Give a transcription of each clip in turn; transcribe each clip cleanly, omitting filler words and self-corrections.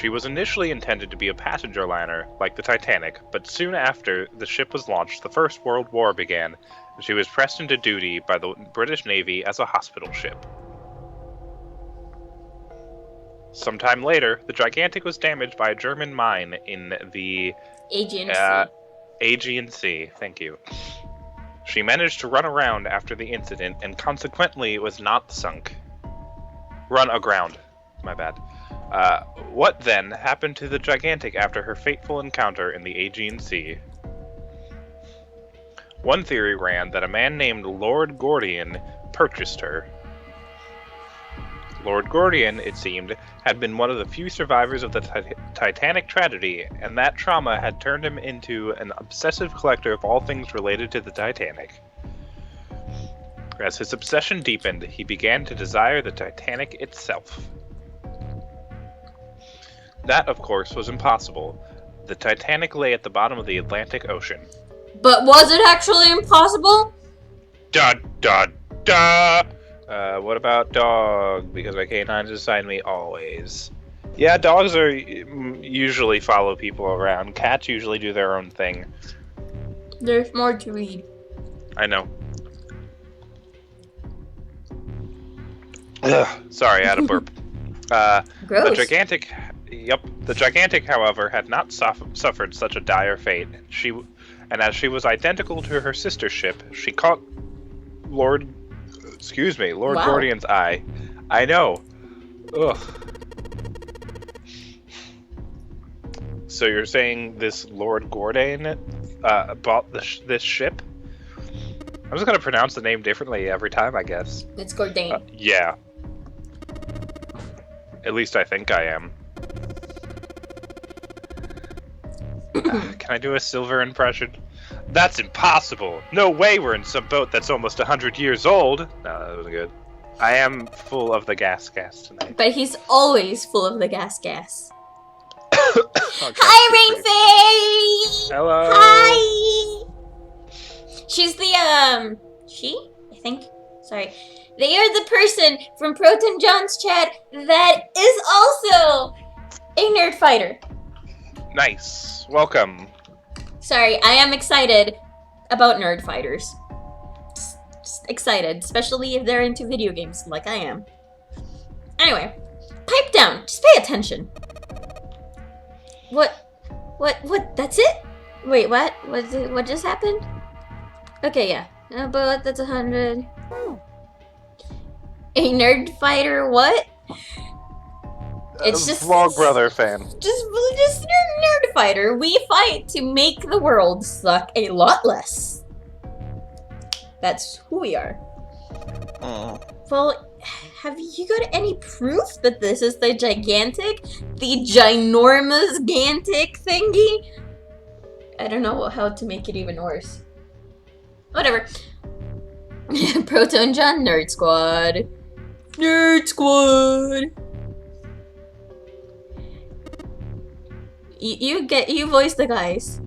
She was initially intended to be a passenger liner, like the Titanic, but soon after the ship was launched, the First World War began, and she was pressed into duty by the British Navy as a hospital ship. Sometime later, the Gigantic was damaged by a German mine in the Aegean Sea. Aegean Sea. Thank you. She managed to run around after the incident and consequently was not sunk. Run aground. My bad. What then happened to the Gigantic after her fateful encounter in the Aegean Sea? One theory ran that a man named Lord Gordian purchased her. Lord Gordian, it seemed, had been one of the few survivors of the Titanic tragedy, and that trauma had turned him into an obsessive collector of all things related to the Titanic. As his obsession deepened, he began to desire the Titanic itself. That, of course, was impossible. The Titanic lay at the bottom of the Atlantic Ocean. But was it actually impossible? Da da da! What about dog? Because my canines assign me always. Yeah, dogs are usually follow people around. Cats usually do their own thing. There's more to read. I know. Ugh, sorry, I had a burp. Gross. The Gigantic, however, had not suffered such a dire fate. As she was identical to her sister ship, she caught Lord Wow. Gordian's eye. I know. Ugh. So you're saying this Lord Gordian bought this ship? I'm just gonna pronounce the name differently every time, I guess. It's Gordain. Yeah. At least I think I am. Can I do a Silver impression? That's impossible! No way we're in some boat that's almost 100 years old! No, that wasn't good. I am full of the gas tonight. But he's always full of the gas. Okay, Hi, Rain Fairy! Hello! Hi! She's the, she? I think? Sorry. They are the person from Proton John's chat that is also a nerd fighter. Nice. Welcome. Sorry, I am excited about nerd fighters. Just excited, especially if they're into video games like I am. Anyway, pipe down. Just pay attention. What? That's it? Wait, what? What just happened? Okay, yeah. But that's 100. A nerd fighter, what? It's just Vlogbrother fan. Just nerd fighter. We fight to make the world suck a lot less. That's who we are. Well, have you got any proof that this is the Gigantic? The ginormous Gantic thingy? I don't know how to make it even worse. Whatever. Proton John Nerd Squad. Nerd Squad. You voice the guys.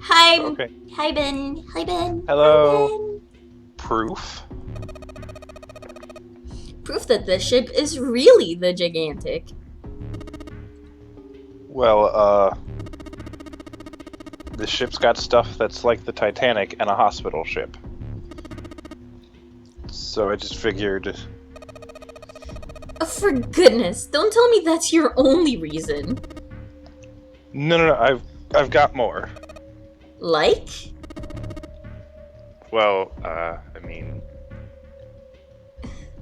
Hi. Okay. Hi Ben. Hi Ben. Hello. Hi, Ben. Proof? Proof that the ship is really the Gigantic. Well, the ship's got stuff that's like the Titanic and a hospital ship. So I just figured... Oh, for goodness, don't tell me that's your only reason. No, I've got more. Like? Well, I mean...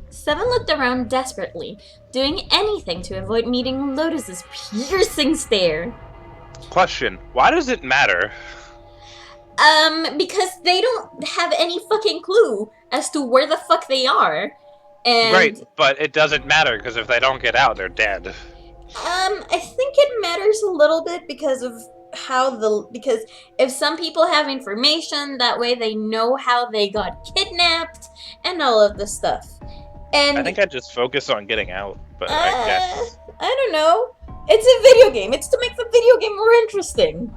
Seven looked around desperately, doing anything to avoid meeting Lotus's piercing stare. Question, why does it matter? Because they don't have any fucking clue as to where the fuck they are. And Right, but it doesn't matter, because if they don't get out, they're dead. I think it matters a little bit because of because if some people have information, that way they know how they got kidnapped and all of this stuff. And I think I'd just focus on getting out, but I guess... I don't know. It's a video game. It's to make the video game more interesting.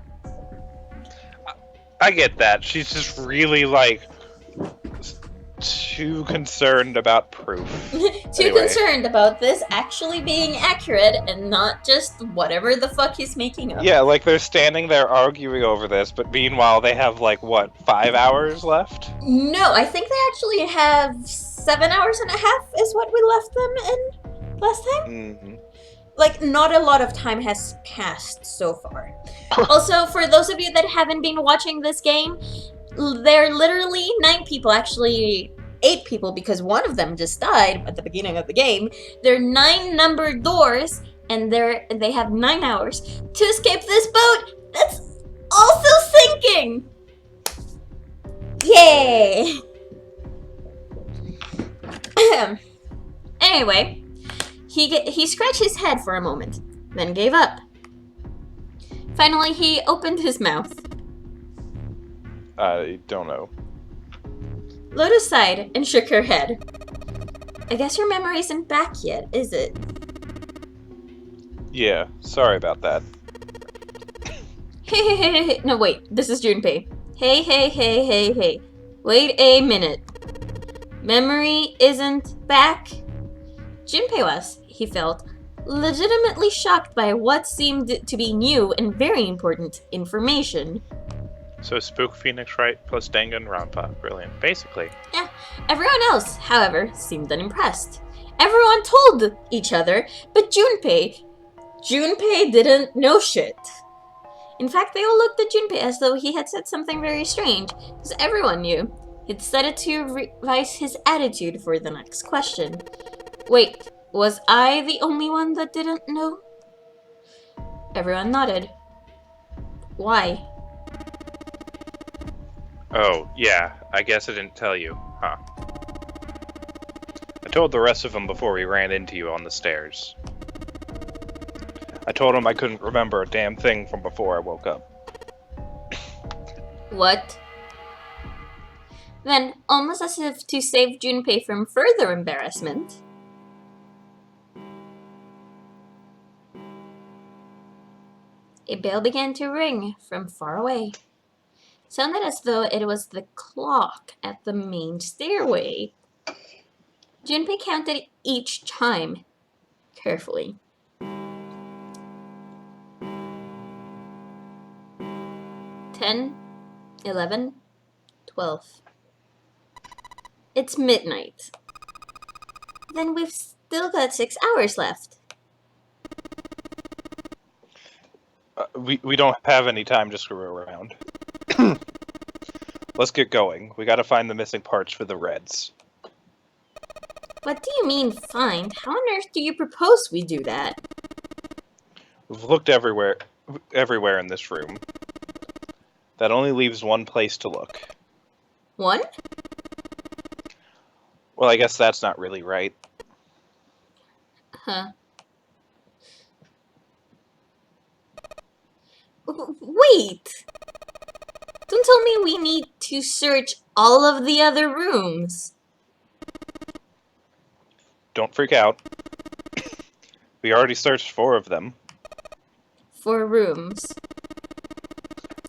I get that. She's just really, like, too concerned about proof. Too concerned about this actually being accurate and not just whatever the fuck he's making up. Yeah, like they're standing there arguing over this, but meanwhile they have like, what, 5 hours left? No, I think they actually have 7 hours and a half is what we left them in last time. Mm-hmm. Like, not a lot of time has passed so far. Also, for those of you that haven't been watching this game, there are literally 9 people, actually 8 people because one of them just died at the beginning of the game. There are 9 numbered doors, and they have 9 hours to escape this boat that's also sinking! Yay! Anyway, he scratched his head for a moment, then gave up. Finally, he opened his mouth. I don't know. Lotus sighed and shook her head. I guess your memory isn't back yet, is it? Yeah, sorry about that. Hey. No, wait, this is Junpei. Hey. Wait a minute. Memory isn't back? Junpei was, he felt, legitimately shocked by what seemed to be new and very important information. So Spook, Phoenix Wright plus Dangan, Roundpot. Brilliant. Basically. Yeah. Everyone else, however, seemed unimpressed. Everyone told each other, but Junpei didn't know shit. In fact, they all looked at Junpei as though he had said something very strange, because everyone knew. He decided to revise his attitude for the next question. Wait, was I the only one that didn't know? Everyone nodded. Why? Oh, yeah, I guess I didn't tell you, huh? I told the rest of them before we ran into you on the stairs. I told them I couldn't remember a damn thing from before I woke up. What? Then, almost as if to save Junpei from further embarrassment, a bell began to ring from far away. Sounded as though it was the clock at the main stairway. Junpei counted each chime carefully. 10, 11, 12. It's midnight. Then we've still got 6 hours left. We don't have any time to screw around. Let's get going. We gotta find the missing parts for the Reds. What do you mean, find? How on earth do you propose we do that? We've looked everywhere in this room. That only leaves one place to look. One? Well, I guess that's not really right. Huh. Wait! Don't tell me we need to search all of the other rooms. Don't freak out. We already searched 4 of them. 4 rooms.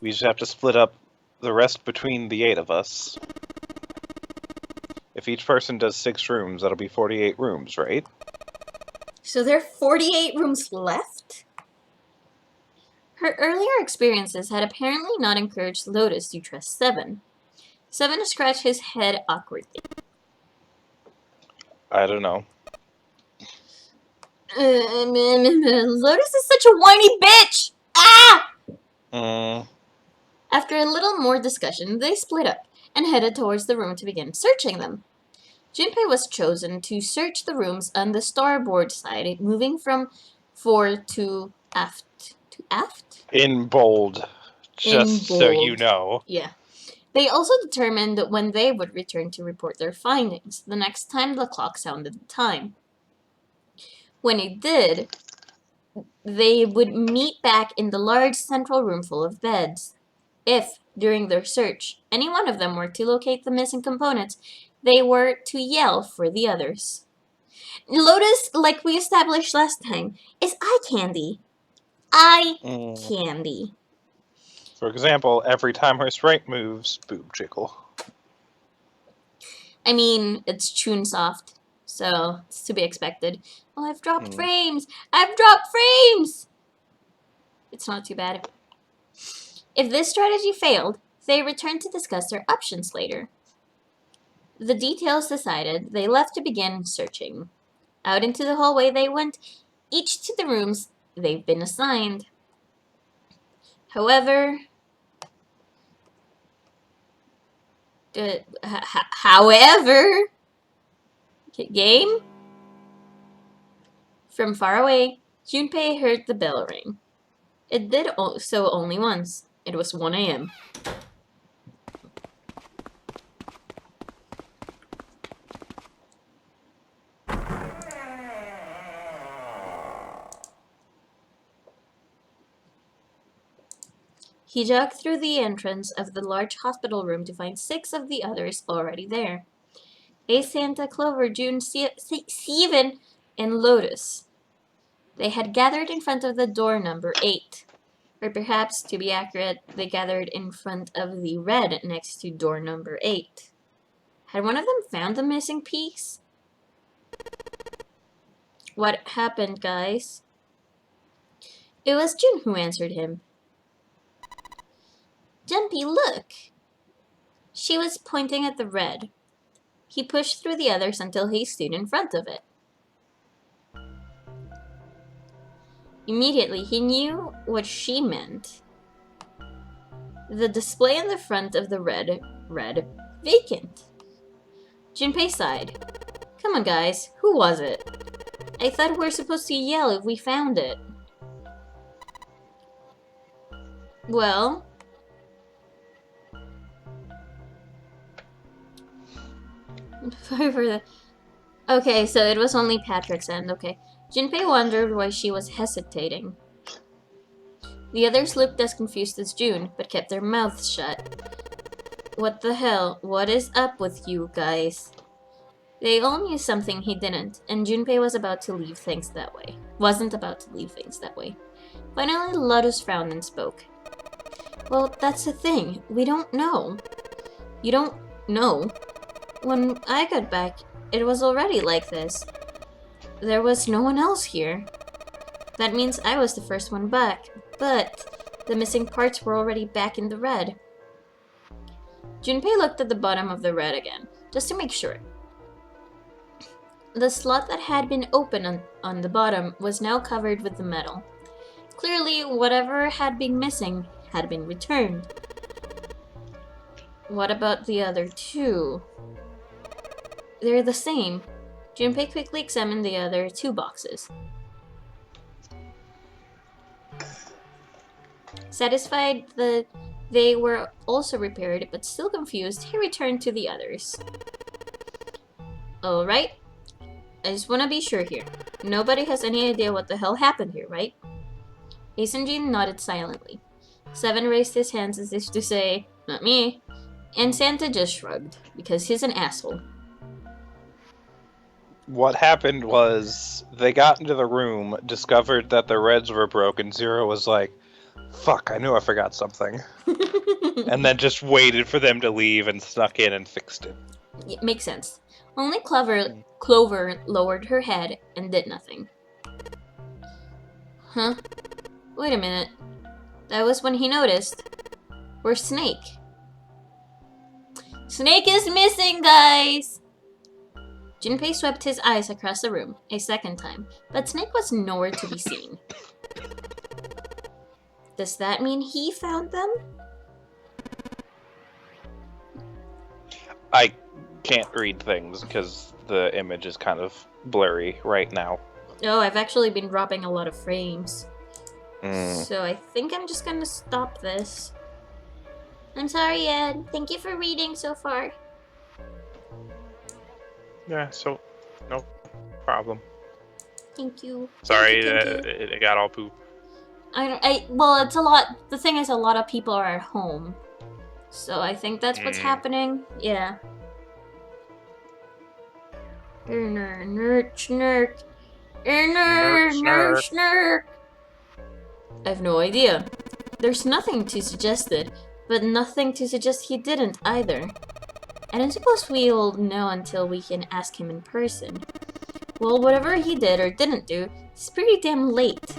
We just have to split up the rest between the 8 of us. If each person does 6 rooms, that'll be 48 rooms, right? So there are 48 rooms left? Her earlier experiences had apparently not encouraged Lotus to trust Seven. Seven scratched his head awkwardly. I don't know. Lotus is such a whiny bitch! Ah! After a little more discussion, they split up and headed towards the room to begin searching them. Junpei was chosen to search the rooms on the starboard side, moving from fore to aft. To aft? In bold. Just so you know. Yeah. They also determined when they would return to report their findings, the next time the clock sounded the time. When it did, they would meet back in the large central room full of beds. If, during their search, any one of them were to locate the missing components, they were to yell for the others. Lotus, like we established last time, is eye candy. Eye candy. For example, every time her sprite moves, boob jiggle. I mean, it's Chunsoft, so it's to be expected. Oh, I've dropped frames! I've dropped frames! It's not too bad. If this strategy failed, they returned to discuss their options later. The details decided, they left to begin searching. Out into the hallway they went, each to the rooms they've been assigned. However, game? From far away, Junpei heard the bell ring. It did so only once. It was 1 a.m. He jogged through the entrance of the large hospital room to find 6 of the others already there. Santa, Clover, June, Steven, and Lotus. They had gathered in front of the door number 8. Or perhaps, to be accurate, they gathered in front of the red next to door number 8. Had one of them found the missing piece? What happened, guys? It was June who answered him. Jumpy, look! She was pointing at the red. He pushed through the others until he stood in front of it. Immediately, he knew what she meant. The display in the front of the red read, vacant. Junpei sighed. Come on, guys. Who was it? I thought we were supposed to yell if we found it. Well... Okay, so it was only Patrick's end, okay. Junpei wondered why she was hesitating. The others looked as confused as June, but kept their mouths shut. What the hell? What is up with you guys? They all knew something he didn't, and Junpei was about to leave things that way. Wasn't about to leave things that way. Finally, Lotus frowned and spoke. Well, that's the thing. We don't know. You don't know? When I got back, it was already like this. There was no one else here. That means I was the first one back, but the missing parts were already back in the red. Junpei looked at the bottom of the red again, just to make sure. The slot that had been open on the bottom was now covered with the metal. Clearly, whatever had been missing had been returned. What about the other 2? They're the same. Junpei quickly examined the other 2 boxes. Satisfied that they were also repaired, but still confused, he returned to the others. Alright, I just want to be sure here. Nobody has any idea what the hell happened here, right? Asenjin nodded silently. Seven raised his hands as if to say, not me. And Santa just shrugged, because he's an asshole. What happened was, they got into the room, discovered that the reds were broken. Zero was like, fuck, I knew I forgot something. And then just waited for them to leave and snuck in and fixed it. It makes sense. Only Clover lowered her head and did nothing. Huh? Wait a minute. That was when he noticed. Where's Snake? Snake is missing, guys! Junpei swept his eyes across the room a second time, but Snake was nowhere to be seen. Does that mean he found them? I can't read things because the image is kind of blurry right now. Oh, I've actually been dropping a lot of frames. So I think I'm just gonna stop this. I'm sorry, Ed. Thank you for reading so far. Yeah, so no problem. Thank you. Sorry, Thank you. it got all poop. Well, it's a lot. The thing is, a lot of people are at home, so I think that's what's happening. Yeah. Snurk. I have no idea. There's nothing to suggest it, but nothing to suggest he didn't either. I don't suppose we'll know until we can ask him in person. Well, whatever he did or didn't do, it's pretty damn late.